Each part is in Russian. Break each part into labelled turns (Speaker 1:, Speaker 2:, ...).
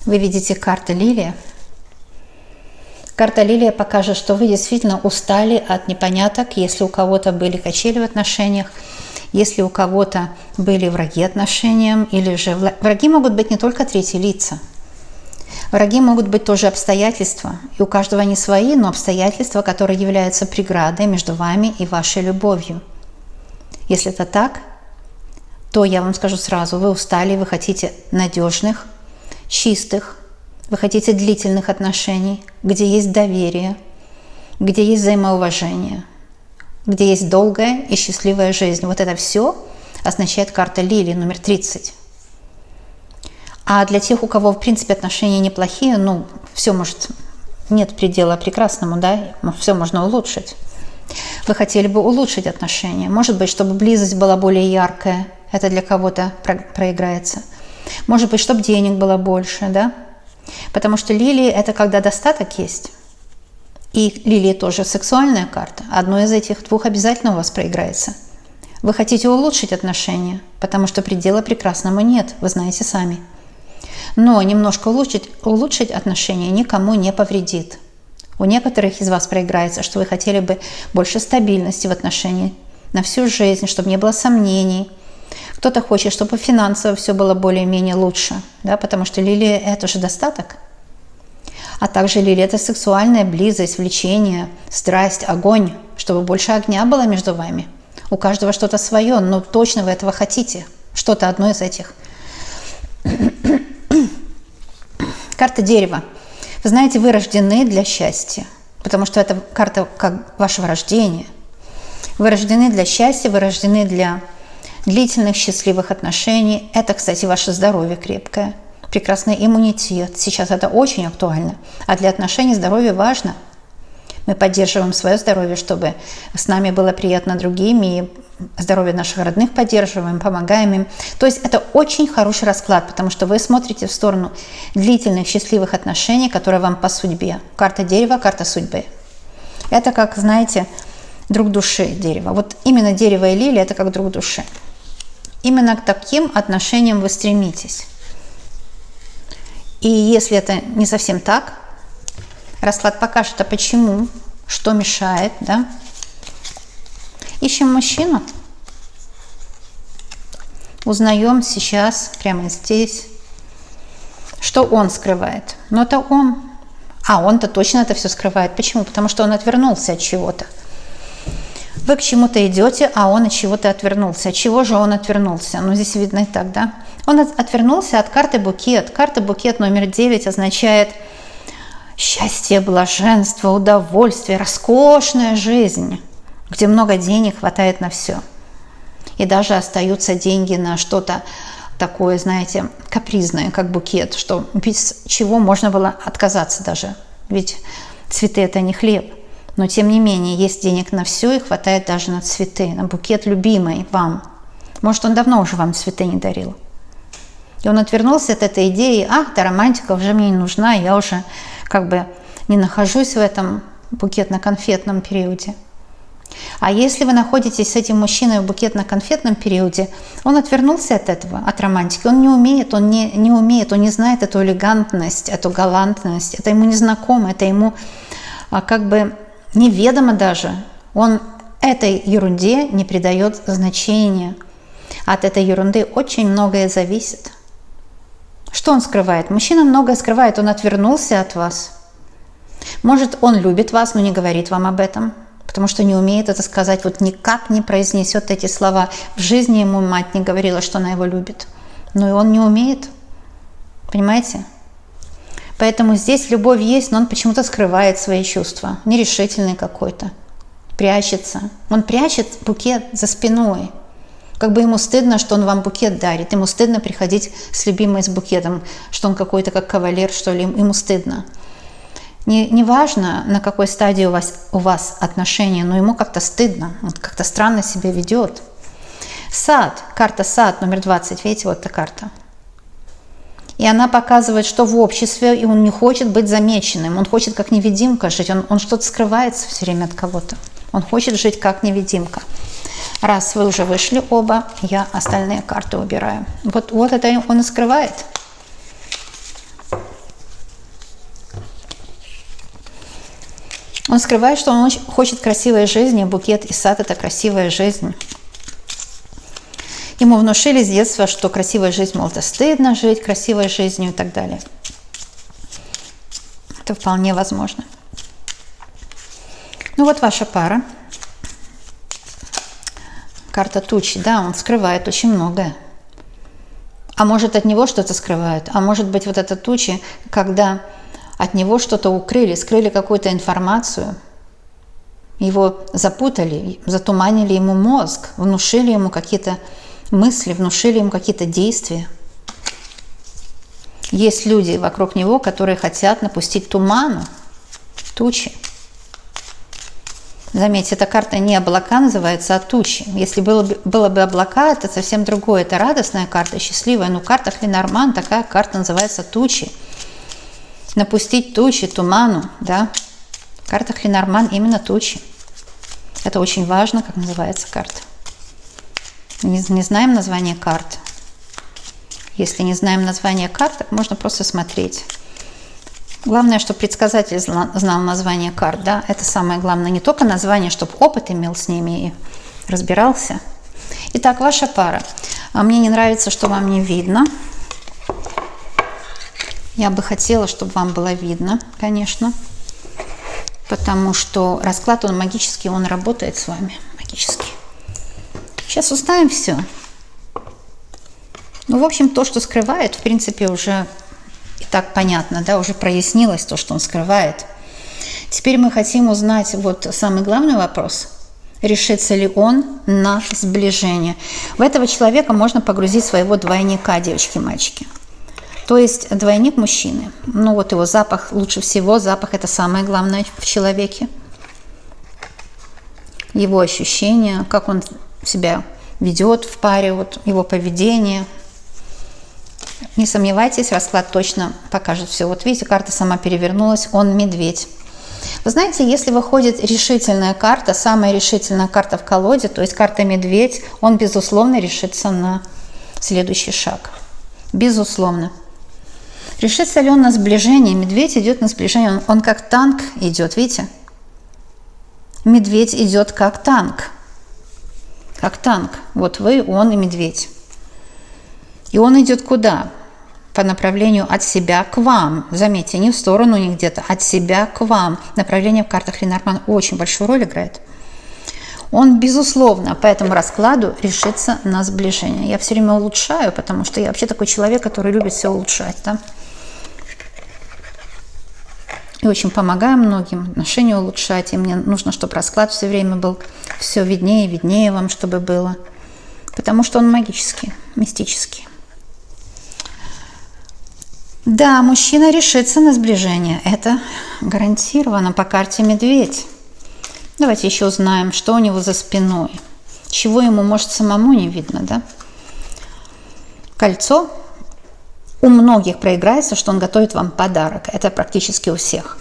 Speaker 1: Вы видите карта Лилия. Карта Лилия покажет, что вы действительно устали от непоняток, если у кого-то были качели в отношениях, если у кого-то были враги отношениям, или же враги могут быть не только третьи лица. Враги могут быть тоже обстоятельства, и у каждого они свои, но обстоятельства, которые являются преградой между вами и вашей любовью. Если это так, то я вам скажу сразу, вы устали, вы хотите надежных, чистых, вы хотите длительных отношений, где есть доверие, где есть взаимоуважение, где есть долгая и счастливая жизнь. Вот это все означает карта Лилии, номер 30. А для тех, у кого, в принципе, отношения неплохие, все может, нет предела прекрасному, да, все можно улучшить. Вы хотели бы улучшить отношения. Может быть, чтобы близость была более яркая, это для кого-то проиграется. Может быть, чтобы денег было больше, да. Потому что лилии – это когда достаток есть. И лилии тоже сексуальная карта. Одно из этих двух обязательно у вас проиграется. Вы хотите улучшить отношения, потому что предела прекрасному нет, вы знаете сами. Но немножко улучшить отношения никому не повредит. У некоторых из вас проиграется, что вы хотели бы больше стабильности в отношениях на всю жизнь, чтобы не было сомнений. Кто-то хочет, чтобы финансово все было более-менее лучше, да, потому что лилия – это же достаток. А также лилия – это сексуальная близость, влечение, страсть, огонь, чтобы больше огня было между вами. У каждого что-то свое, но точно вы этого хотите. Что-то одно из этих. Карта дерева. Вы знаете, вы рождены для счастья, потому что это карта как вашего рождения. Вы рождены для счастья, вы рождены для длительных счастливых отношений. Это, кстати, ваше здоровье крепкое, прекрасный иммунитет. Сейчас это очень актуально. А для отношений здоровье важно. Мы поддерживаем свое здоровье, чтобы с нами было приятно другим, и здоровье наших родных поддерживаем, помогаем им. То есть это очень хороший расклад, потому что вы смотрите в сторону длительных счастливых отношений, которые вам по судьбе. Карта дерева, карта судьбы. Это как, знаете, друг души дерева. Вот именно дерево и лилия – это как друг души. Именно к таким отношениям вы стремитесь. И если это не совсем так, расклад покажет, а почему, что мешает, да? Ищем мужчину. Узнаем сейчас, прямо здесь, что он скрывает. Но это он. А он-то точно это все скрывает. Почему? Потому что он отвернулся от чего-то. Вы к чему-то идете, а он от чего-то отвернулся. От чего же он отвернулся? Здесь видно и так, да? Он отвернулся от карты букет. Карта букет номер 9 означает счастье, блаженство, удовольствие, роскошная жизнь, где много денег, хватает на все. И даже остаются деньги на что-то такое, знаете, капризное, как букет, что без чего можно было отказаться даже. Ведь цветы – это не хлеб. Но тем не менее, есть денег на все и хватает даже на цветы, на букет любимый вам. Может, он давно уже вам цветы не дарил. И он отвернулся от этой идеи: та романтика уже мне не нужна, я уже не нахожусь в этом букетно-конфетном периоде. А если вы находитесь с этим мужчиной в букетно-конфетном периоде, он отвернулся от этого, от романтики. Он не умеет, он не знает эту элегантность, эту галантность. Это ему не знакомо, это ему неведомо даже. Он этой ерунде не придает значения. От этой ерунды очень многое зависит. Что он скрывает? Мужчина многое скрывает, он отвернулся от вас. Может, он любит вас, но не говорит вам об этом, потому что не умеет это сказать, никак не произнесет эти слова. В жизни ему мать не говорила, что она его любит. Но и он не умеет. Понимаете? Поэтому здесь любовь есть, но он почему-то скрывает свои чувства. Нерешительный какой-то. Прячется. Он прячет букет за спиной. Ему стыдно, что он вам букет дарит. Ему стыдно приходить с любимой с букетом, что он какой-то как кавалер, что ли. Ему стыдно. Не важно, на какой стадии у вас отношения, но ему как-то стыдно. Он как-то странно себя ведет. Сад. Карта сад номер 20. Видите, вот эта карта. И она показывает, что в обществе и он не хочет быть замеченным. Он хочет как невидимка жить. Он что-то скрывается все время от кого-то. Он хочет жить как невидимка. Раз вы уже вышли оба, я остальные карты убираю. Вот это он и скрывает. Он скрывает, что он очень хочет красивой жизни. Букет и сад – это красивая жизнь. Ему внушили с детства, что красивая жизнь, мол, это стыдно жить красивой жизнью и так далее. Это вполне возможно. Ну вот ваша пара. Карта тучи, да, он скрывает очень многое. А может, от него что-то скрывают. А может быть, вот это тучи, когда от него что-то укрыли, скрыли какую-то информацию, его запутали, затуманили ему мозг, внушили ему какие-то мысли, внушили ему какие-то действия. Есть люди вокруг него, которые хотят напустить туману, тучи. Заметьте, эта карта не облака называется, а тучи. Если было бы облака, это совсем другое. Это радостная карта, счастливая. Но карта Ленорман, такая карта называется тучи. Напустить тучи, туману, да. Карта Ленорман именно тучи. Это очень важно, как называется карта. Не знаем название карт. Если не знаем название карт, так можно просто смотреть. Главное, чтобы предсказатель знал название карт, да, это самое главное. Не только название, чтобы опыт имел с ними и разбирался. Итак, ваша пара. Мне не нравится, что вам не видно. Я бы хотела, чтобы вам было видно, конечно. Потому что расклад, он магический, он работает с вами магически. Сейчас узнаем все. Ну, в общем, то, что скрывает, в принципе, уже и так понятно, да, уже прояснилось то, что он скрывает. Теперь мы хотим узнать вот самый главный вопрос. Решится ли он на сближение? В этого человека можно погрузить своего двойника, девочки и мальчики. То есть двойник мужчины. Ну вот его запах, лучше всего запах – это самое главное в человеке. Его ощущения, как он себя ведет в паре, вот его поведение. Не сомневайтесь, расклад точно покажет все. Вот видите, карта сама перевернулась, он медведь. Вы знаете, если выходит решительная карта, самая решительная карта в колоде, то есть карта медведь, он, безусловно, решится на следующий шаг. Безусловно. Решится ли он на сближение? Медведь идет на сближение, он как танк идет, видите? Медведь идет как танк. Как танк. Вот вы, он и медведь. И он идет куда? По направлению от себя к вам. Заметьте, не в сторону, не где-то, от себя к вам. Направление в картах Ленорман очень большую роль играет. Он, безусловно, по этому раскладу решится на сближение. Я все время улучшаю, потому что я вообще такой человек, который любит все улучшать. Да? И очень помогаю многим отношения улучшать. И мне нужно, чтобы расклад все время был все виднее и виднее вам, чтобы было. Потому что он магический, мистический. Да, мужчина решится на сближение. Это гарантированно по карте медведь. Давайте еще узнаем, что у него за спиной. Чего ему, может, самому не видно, да? Кольцо. У многих проиграется, что он готовит вам подарок. Это практически у всех.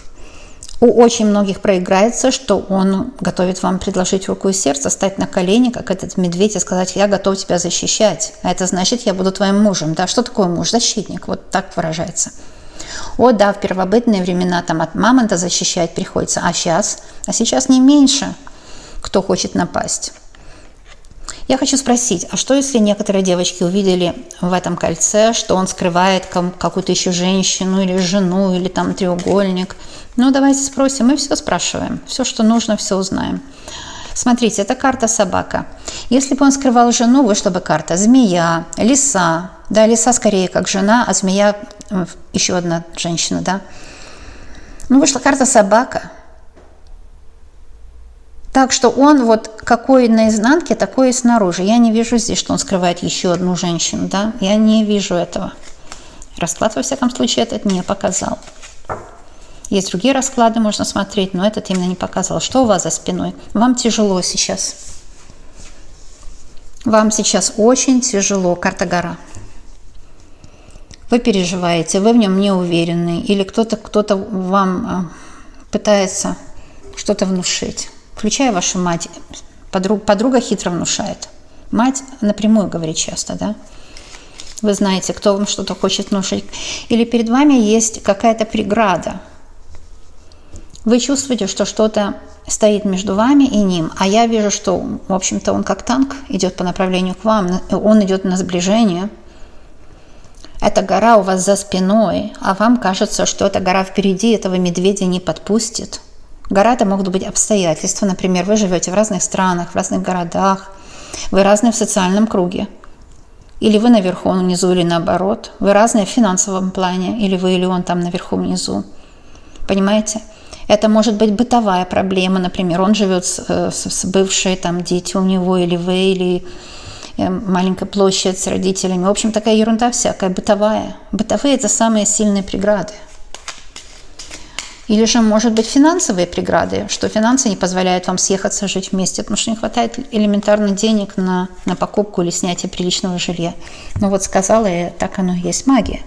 Speaker 1: У очень многих проиграется, что он готовит вам предложить руку и сердце, стать на колени, как этот медведь, и сказать: я готов тебя защищать. А это значит, я буду твоим мужем. Да, что такое муж? Защитник. Вот так выражается. О, да, в первобытные времена там от мамонта защищать приходится. А сейчас не меньше, кто хочет напасть. Я хочу спросить, а что если некоторые девочки увидели в этом кольце, что он скрывает какую-то еще женщину или жену, или там треугольник? Ну, давайте спросим, мы все спрашиваем, все, что нужно, все узнаем. Смотрите, это карта собака. Если бы он скрывал жену, вышла бы карта змея, лиса. Да, лиса скорее как жена, а змея еще одна женщина, да. Ну, вышла карта собака. Так что он вот какой наизнанке, такой и снаружи. Я не вижу здесь, что он скрывает еще одну женщину, да. Я не вижу этого. Расклад, во всяком случае, этот не показал. Есть другие расклады, можно смотреть, но этот именно не показал. Что у вас за спиной? Вам тяжело сейчас. Вам сейчас очень тяжело. Карта гора. Вы переживаете, вы в нем не уверены. Или кто-то вам пытается что-то внушить. Включая вашу мать. Подруга хитро внушает. Мать напрямую говорит часто, да? Вы знаете, кто вам что-то хочет внушить. Или перед вами есть какая-то преграда. Вы чувствуете, что что-то стоит между вами и ним, а я вижу, что, в общем-то, он как танк идет по направлению к вам, он идет на сближение. Эта гора у вас за спиной, а вам кажется, что эта гора впереди, этого медведя не подпустит. Гора — это могут быть обстоятельства, например, вы живете в разных странах, в разных городах, вы разные в социальном круге. Или вы наверху, он внизу, или наоборот. Вы разные в финансовом плане, или вы, или он там наверху, внизу. Понимаете? Это может быть бытовая проблема, например, он живет с бывшей, там дети у него, или вы, или маленькая площадь с родителями. В общем, такая ерунда всякая, бытовая. Бытовые – это самые сильные преграды. Или же, может быть, финансовые преграды, что финансы не позволяют вам съехаться, жить вместе, потому что не хватает элементарно денег на покупку или снятие приличного жилья. Ну вот сказала я, так оно и есть магия.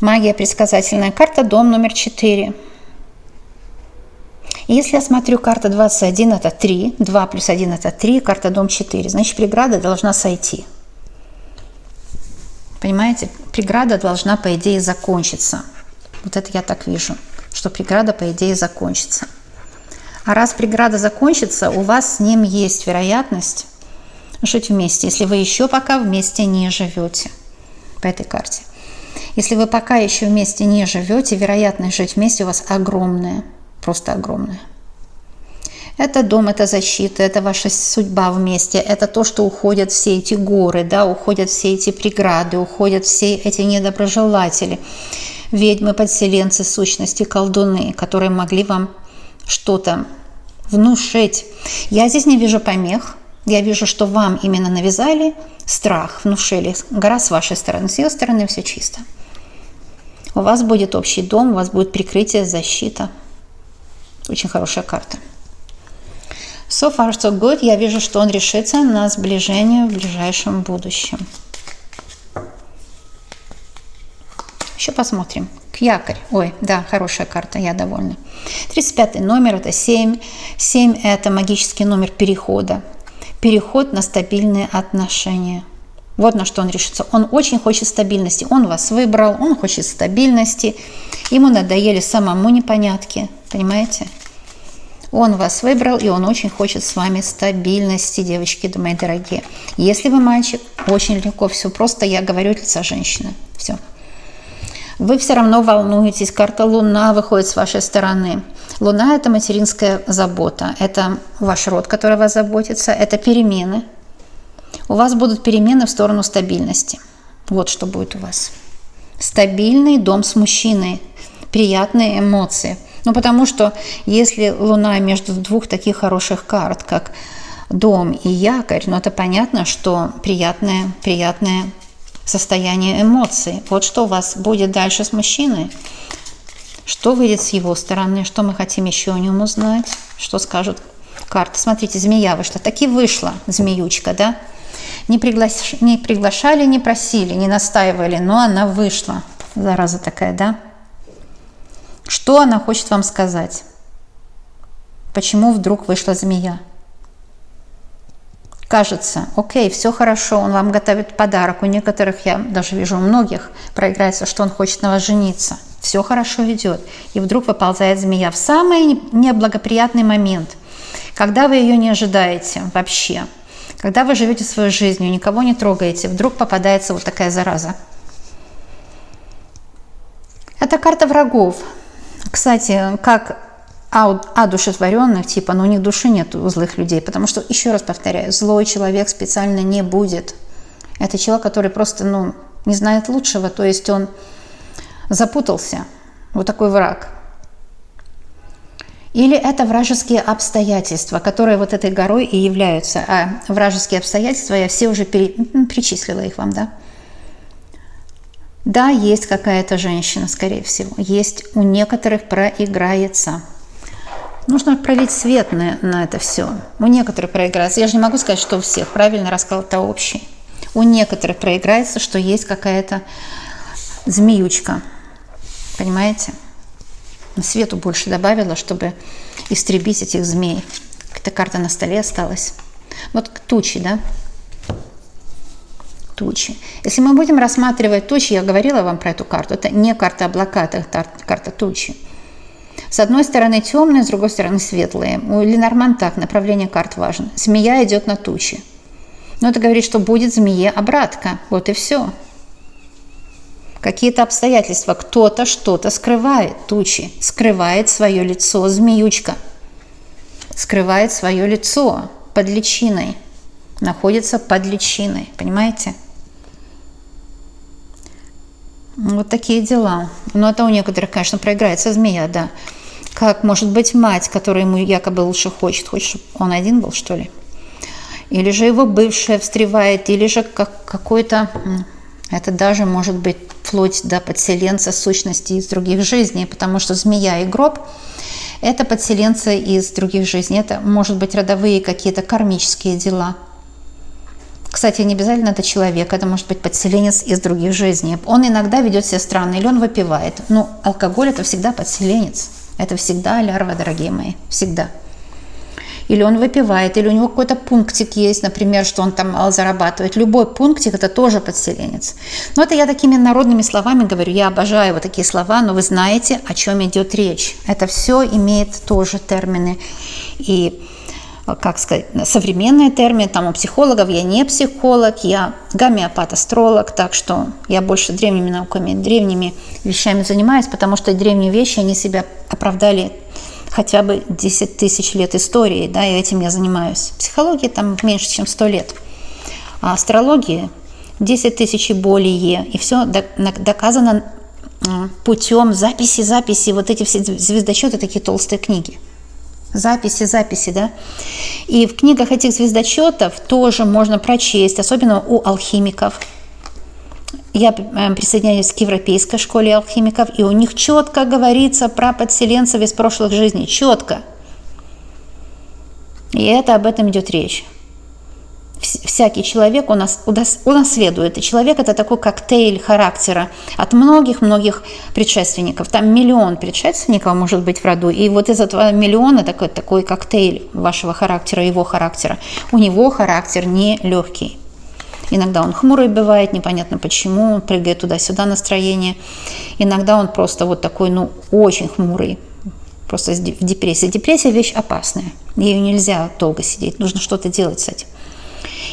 Speaker 1: Магия, предсказательная карта, дом номер 4. Если я смотрю, карта 21 – это 3, 2 плюс 1 – это 3, карта дом 4, значит, преграда должна сойти. Понимаете? Преграда должна, по идее, закончиться. Вот это я так вижу, что преграда, по идее, закончится. А раз преграда закончится, у вас с ним есть вероятность жить вместе, если вы еще пока вместе не живете по этой карте. Если вы пока еще вместе не живете, вероятность жить вместе у вас огромная. Просто огромное. Это дом, это защита, это ваша судьба вместе, это то, что уходят все эти горы, да, уходят все эти преграды, уходят все эти недоброжелатели, ведьмы, подселенцы, сущности, колдуны, которые могли вам что-то внушить. Я здесь не вижу помех, я вижу, что вам именно навязали страх, внушили. Гора с вашей стороны, с ее стороны все чисто. У вас будет общий дом, у вас будет прикрытие, защита. Очень хорошая карта. So far, so good. Я вижу, что он решится на сближение в ближайшем будущем. Еще посмотрим. Якорь. Ой, да, хорошая карта, я довольна. 35-й номер – это 7. 7 – это магический номер перехода. Переход на стабильные отношения. Вот на что он решится. Он очень хочет стабильности. Он вас выбрал, он хочет стабильности. Ему надоели самому непонятки. Понимаете? Он вас выбрал, и он очень хочет с вами стабильности, девочки, мои дорогие. Если вы мальчик, очень легко все. Просто я говорю от лица женщины. Все. Вы все равно волнуетесь. Карта Луна выходит с вашей стороны. Луна – это материнская забота. Это ваш род, который вас заботится. Это перемены. У вас будут перемены в сторону стабильности. Вот что будет у вас. Стабильный дом с мужчиной. Приятные эмоции. Ну, потому что если Луна между двух таких хороших карт, как дом и якорь, ну, это понятно, что приятное состояние эмоций. Вот что у вас будет дальше с мужчиной. Что выйдет с его стороны, что мы хотим еще о нем узнать, что скажут карты. Смотрите, змея вышла. Таки вышла змеючка, да? Не приглашали, не просили, не настаивали, но она вышла. Зараза такая, да? Что она хочет вам сказать? Почему вдруг вышла змея? Кажется, окей, все хорошо, он вам готовит подарок. У некоторых, я даже вижу, у многих проиграется, что он хочет на вас жениться. Все хорошо идет. И вдруг выползает змея в самый неблагоприятный момент, когда вы ее не ожидаете вообще. Когда вы живете своей жизнью, никого не трогаете, вдруг попадается вот такая зараза. Это карта врагов. Кстати, как одушевленных, типа, но у них души нет у злых людей, потому что, еще раз повторяю, злой человек специально не будет. Это человек, который просто, не знает лучшего, то есть он запутался. Вот такой враг. Или это вражеские обстоятельства, которые вот этой горой и являются. А вражеские обстоятельства, я все уже перечислила их вам, да? Да, есть какая-то женщина, скорее всего. Есть у некоторых проиграется. Нужно пролить свет на это все. У некоторых проиграется. Я же не могу сказать, что у всех. Правильно расклад-то общий. У некоторых проиграется, что есть какая-то змеючка. Понимаете? Свету больше добавила, чтобы истребить этих змей. Какая-то карта на столе осталась. Вот тучи, да? Тучи. Если мы будем рассматривать тучи, я говорила вам про эту карту, это не карта облака, это карта тучи. С одной стороны темные, с другой стороны светлые. У Ленорман так, направление карт важно. Змея идет на тучи. Но это говорит, что будет змее обратка. Вот и все. Какие-то обстоятельства. Кто-то что-то скрывает. Тучи. Скрывает свое лицо. Змеючка. Скрывает свое лицо под личиной. Находится под личиной. Понимаете? Вот такие дела. Но это у некоторых, конечно, проиграется змея, да. Как может быть мать, которая ему якобы лучше хочет? Хочет, чтобы он один был, что ли? Или же его бывшая встревает, или же какой-то... Это даже может быть вплоть до подселенца сущности из других жизней, потому что змея и гроб – это подселенцы из других жизней. Это может быть родовые какие-то кармические дела. Кстати, не обязательно это человек, это может быть подселенец из других жизней. Он иногда ведет себя странно, или он выпивает. Но алкоголь – это всегда подселенец. Это всегда лярва, дорогие мои, всегда. Или он выпивает, или у него какой-то пунктик есть, например, что он там мало зарабатывает. Любой пунктик – это тоже подселенец. Но это я такими народными словами говорю, я обожаю вот такие слова, но вы знаете, о чем идет речь. Это все имеет тоже термины и, как сказать, современные термины, там у психологов, я не психолог, я гомеопат-астролог, так что я больше древними науками, древними вещами занимаюсь, потому что древние вещи, они себя оправдали хотя бы 10 тысяч лет истории, да, и этим я занимаюсь. Психология там меньше, чем 100 лет, а астрология 10 тысяч и более, и все доказано путем записи, вот эти все звездочеты, такие толстые книги. Записи, да. И в книгах этих звездочетов тоже можно прочесть, особенно у алхимиков. Я присоединяюсь к Европейской школе алхимиков, и у них четко говорится про подселенцев из прошлых жизней. Четко. И это об этом идет речь. Всякий человек у нас унаследует. И человек – это такой коктейль характера от многих-многих предшественников. Там миллион предшественников может быть в роду. И вот из этого миллиона такой коктейль вашего характера, его характера. У него характер нелегкий. Иногда он хмурый бывает, непонятно почему, он прыгает туда-сюда настроение. Иногда он просто вот такой, очень хмурый, просто в депрессии. Депрессия – вещь опасная, ею нельзя долго сидеть, нужно что-то делать с этим.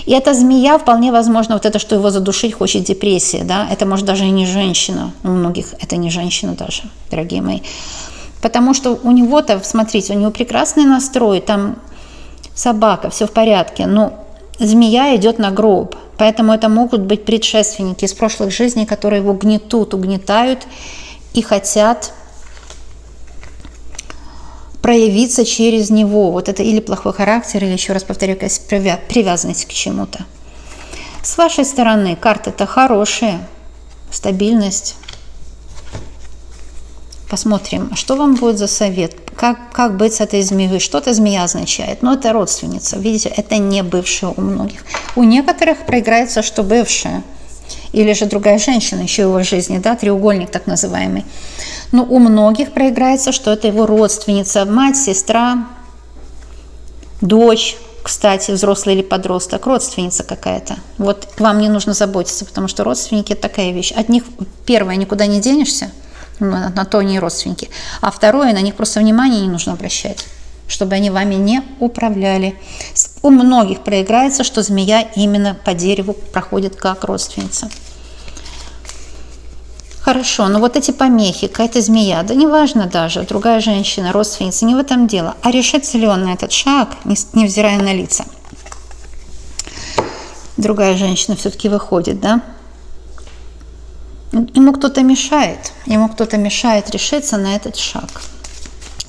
Speaker 1: И эта змея, вполне возможно, вот это, что его задушить хочет депрессия, да, это может даже и не женщина, у многих это не женщина даже, дорогие мои. Потому что у него-то, смотрите, у него прекрасный настрой, там собака, все в порядке, но змея идет на гроб. Поэтому это могут быть предшественники из прошлых жизней, которые его гнетут, угнетают и хотят проявиться через него. Вот это или плохой характер, или, еще раз повторю, привязанность к чему-то. С вашей стороны карты-то хорошие, стабильность. Посмотрим, что вам будет за совет, как быть с этой змеей. Что-то змея означает, но это родственница. Видите, это не бывшая у многих. У некоторых проиграется, что бывшая. Или же другая женщина еще его в жизни, да, треугольник так называемый. Но у многих проиграется, что это его родственница, мать, сестра, дочь, кстати, взрослый или подросток, родственница какая-то. Вот вам не нужно заботиться, потому что родственники – это такая вещь. От них, первое, никуда не денешься, на то они и родственники. А второе, на них просто внимания не нужно обращать, чтобы они вами не управляли. У многих проиграется, что змея именно по дереву проходит как родственница. Хорошо, но вот эти помехи, какая-то змея, да неважно даже, другая женщина, родственница, не в этом дело. А решится ли он на этот шаг, невзирая на лица? Другая женщина все-таки выходит, да? Ему кто-то мешает решиться на этот шаг.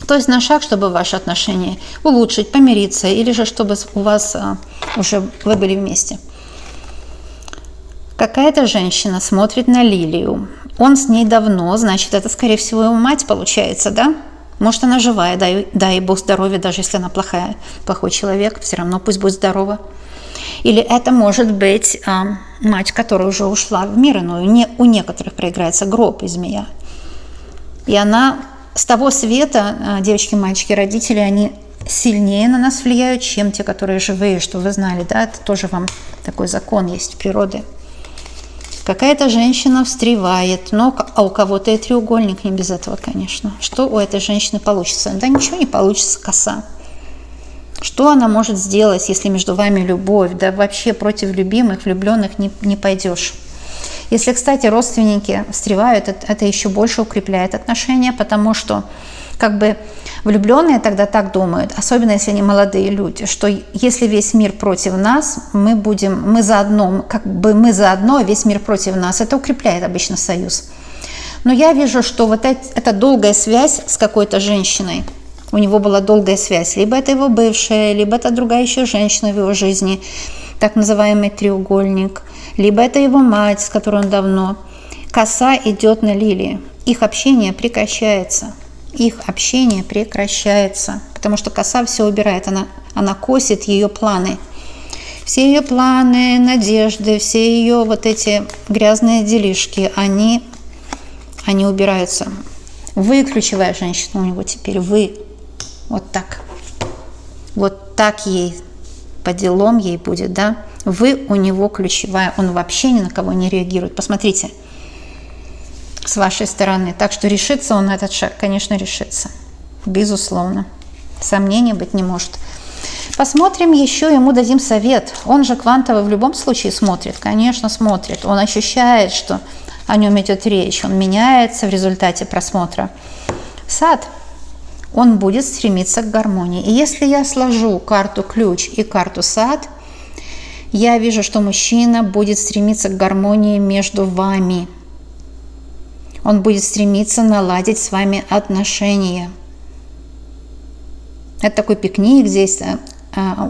Speaker 1: То есть на шаг, чтобы ваши отношения улучшить, помириться, или же чтобы у вас уже вы были вместе. Какая-то женщина смотрит на лилию. Он с ней давно, значит, это, скорее всего, его мать получается, да? Может, она живая, дай ей Бог здоровья, даже если она плохой человек, все равно пусть будет здорова. Или это может быть мать, которая уже ушла в мир иной. У некоторых проиграется гроб и змея. И она с того света, девочки, мальчики, родители, они сильнее на нас влияют, чем те, которые живые, что вы знали, да? Это тоже вам такой закон есть в природе. Какая-то женщина встревает, но а у кого-то и треугольник, не без этого, конечно. Что у этой женщины получится? Да ничего не получится, коса. Что она может сделать, если между вами любовь? Да вообще против любимых, влюбленных не пойдешь. Если, кстати, родственники встревают, это еще больше укрепляет отношения, потому что как бы влюбленные тогда так думают, особенно если они молодые люди, что если весь мир против нас, мы заодно, весь мир против нас. Это укрепляет обычно союз. Но я вижу, что вот эта долгая связь с какой-то женщиной, у него была долгая связь, либо это его бывшая, либо это другая еще женщина в его жизни, так называемый треугольник, либо это его мать, с которой он давно. Коса идет на лилии, их общение прекращается. Потому что коса все убирает, она косит ее планы. Все ее планы, надежды, все ее вот эти грязные делишки, они убираются. Вы ключевая женщина у него теперь, вы. Вот так. Вот так ей, по делам ей будет, да? Вы у него ключевая, он вообще ни на кого не реагирует. Посмотрите. С вашей стороны. Так что решится он на этот шаг, конечно, решится. Безусловно. Сомнений быть не может. Посмотрим еще, ему дадим совет. Он же квантовый в любом случае смотрит. Конечно, смотрит. Он ощущает, что о нем идет речь. Он меняется в результате просмотра. Сад. Он будет стремиться к гармонии. И если я сложу карту ключ и карту сад, я вижу, что мужчина будет стремиться к гармонии между вами. Он будет стремиться наладить с вами отношения. Это такой пикник здесь,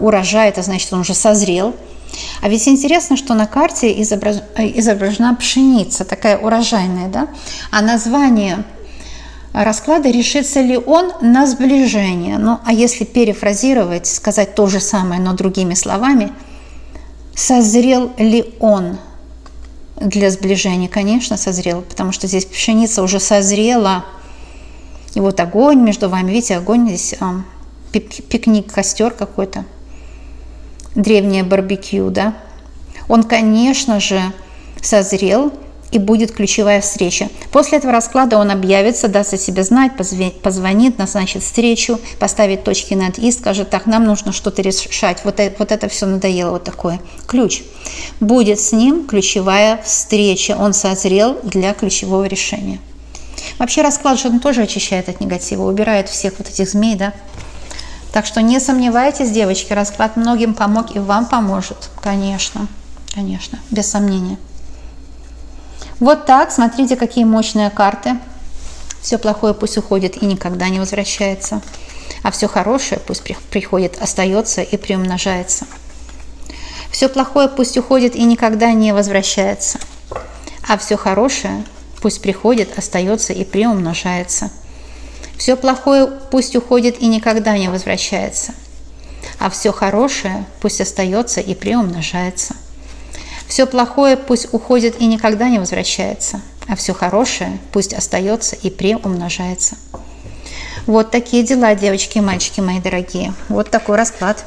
Speaker 1: урожай, это значит, он уже созрел. А ведь интересно, что на карте изображена пшеница, такая урожайная, да? А название расклада решится ли он на сближение. Ну, а если перефразировать, сказать то же самое, но другими словами, созрел ли он для сближения? Конечно, созрел, потому что здесь пшеница уже созрела. И вот огонь между вами, видите, огонь здесь, пикник, костер какой-то, древнее барбекю, да? Он, конечно же, созрел, и будет ключевая встреча. После этого расклада он объявится, даст о себе знать, позвонит, назначит встречу, поставит точки над «и», скажет: так, нам нужно что-то решать, вот это все надоело, вот такое. Ключ. Будет с ним ключевая встреча, он созрел для ключевого решения. Вообще расклад же он тоже очищает от негатива, убирает всех вот этих змей, да. Так что не сомневайтесь, девочки, расклад многим помог и вам поможет, конечно, конечно, без сомнения. Вот так, смотрите, какие мощные карты. Все плохое пусть уходит и никогда не возвращается, а все хорошее пусть приходит, остается и приумножается. Все плохое пусть уходит и никогда не возвращается, а все хорошее пусть приходит, остается и приумножается. Все плохое пусть уходит и никогда не возвращается, а все хорошее пусть остается и приумножается. Все плохое пусть уходит и никогда не возвращается, а все хорошее пусть остается и приумножается. Вот такие дела, девочки и мальчики мои дорогие. Вот такой расклад.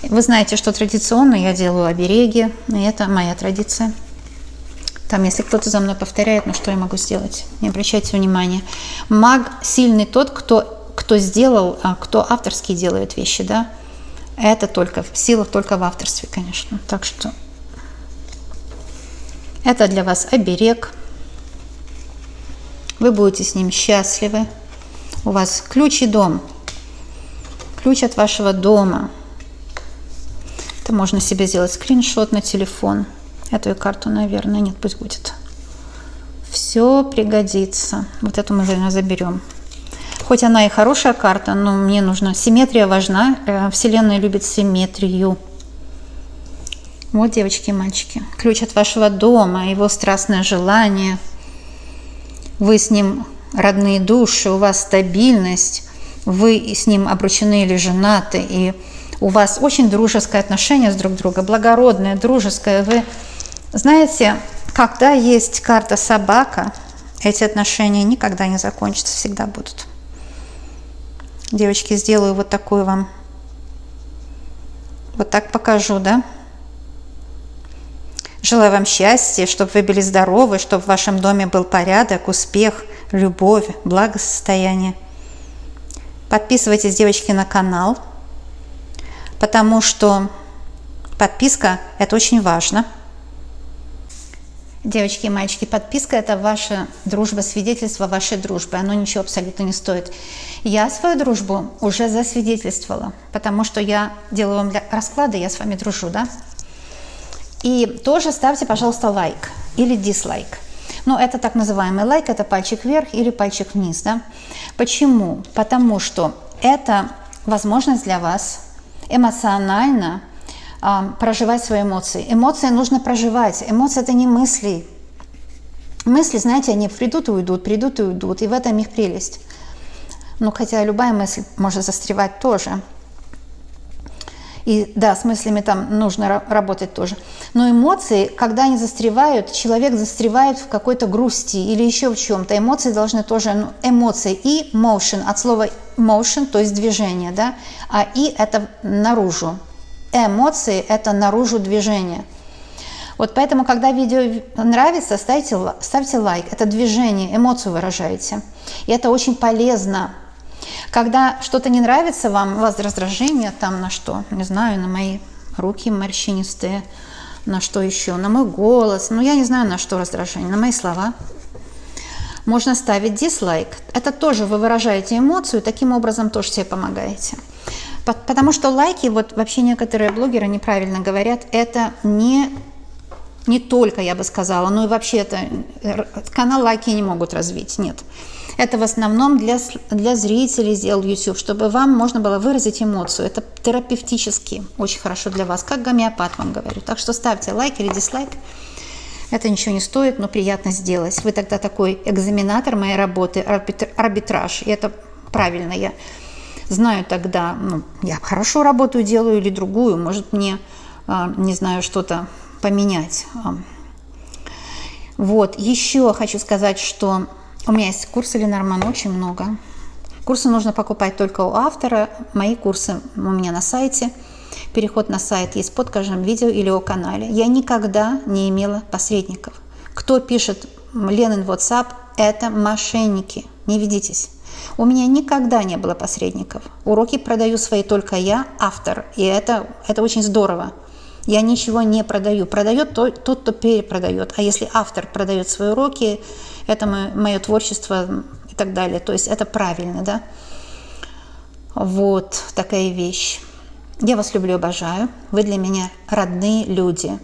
Speaker 1: Вы знаете, что традиционно я делаю обереги, и это моя традиция. Там, если кто-то за мной повторяет, ну что я могу сделать? Не обращайте внимания. Маг сильный тот, кто сделал, кто авторски делает вещи, да? Это только сила только в авторстве, конечно. Так что это для вас оберег. Вы будете с ним счастливы. У вас ключ и дом. Ключ от вашего дома. Это можно себе сделать скриншот на телефон. Эту карту, наверное, нет, пусть будет. Все пригодится. Вот эту мы, наверное, заберем. Хоть она и хорошая карта, но мне нужна симметрия важна. Вселенная любит симметрию. Вот, девочки и мальчики, ключ от вашего дома, его страстное желание. Вы с ним родные души, у вас стабильность, вы с ним обручены или женаты, и у вас очень дружеское отношение с друг другом, благородное, дружеское. Вы знаете, когда есть карта собака, эти отношения никогда не закончатся, всегда будут. Девочки, сделаю вот такую вам, вот так покажу, да? Желаю вам счастья, чтобы вы были здоровы, чтобы в вашем доме был порядок, успех, любовь, благосостояние. Подписывайтесь, девочки, на канал, потому что подписка – это очень важно. Девочки и мальчики, подписка – это ваша дружба, свидетельство вашей дружбы. Оно ничего абсолютно не стоит. Я свою дружбу уже засвидетельствовала, потому что я делаю вам расклады, я с вами дружу, да? И тоже ставьте, пожалуйста, лайк или дизлайк. Ну, это так называемый лайк, это пальчик вверх или пальчик вниз, да? Почему? Потому что это возможность для вас эмоционально проживать свои эмоции. Эмоции нужно проживать. Эмоции – это не мысли. Мысли, знаете, они придут и уйдут, и в этом их прелесть. Ну, хотя любая мысль может застревать тоже. И да, с мыслями там нужно работать тоже. Но эмоции, когда они застревают, человек застревает в какой-то грусти или еще в чем-то. Эмоции должны тоже, эмоции и motion, от слова motion, то есть движение, да, а и это наружу. Эмоции – это наружу движение. Вот поэтому, когда видео нравится, ставьте лайк. Это движение, эмоцию выражаете. И это очень полезно. Когда что-то не нравится вам, у вас раздражение там на что? Не знаю, на мои руки морщинистые, на что еще? На мой голос. Ну, я не знаю, на что раздражение. На мои слова. Можно ставить дизлайк. Это тоже вы выражаете эмоцию, таким образом тоже себе помогаете. Потому что лайки, вот вообще некоторые блогеры неправильно говорят, это не только, я бы сказала, но и вообще это канал лайки не могут развить, нет. Это в основном для зрителей сделал YouTube, чтобы вам можно было выразить эмоцию. Это терапевтически очень хорошо для вас, как гомеопат вам говорю. Так что ставьте лайк или дизлайк. Это ничего не стоит, но приятно сделать. Вы тогда такой экзаменатор моей работы, арбитраж. И это правильно. Я знаю тогда, я хорошо работу делаю или другую, может мне, не знаю, что-то поменять. Вот, еще хочу сказать, что у меня есть курсы Ленорман, очень много. Курсы нужно покупать только у автора. Мои курсы у меня на сайте. Переход на сайт есть под каждым видео или о канале. Я никогда не имела посредников. Кто пишет Ленин WhatsApp, это мошенники. Не ведитесь. У меня никогда не было посредников. Уроки продаю свои только я, автор. И это очень здорово. Я ничего не продаю. Продает тот, кто перепродает. А если автор продает свои уроки, это мое творчество и так далее. То есть это правильно, да? Вот такая вещь. Я вас люблю, обожаю. Вы для меня родные люди.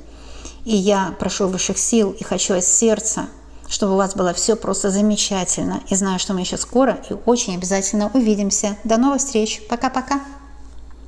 Speaker 1: И я прошу высших сил и хочу от сердца, чтобы у вас было все просто замечательно. И знаю, что мы еще скоро и очень обязательно увидимся. До новых встреч. Пока-пока.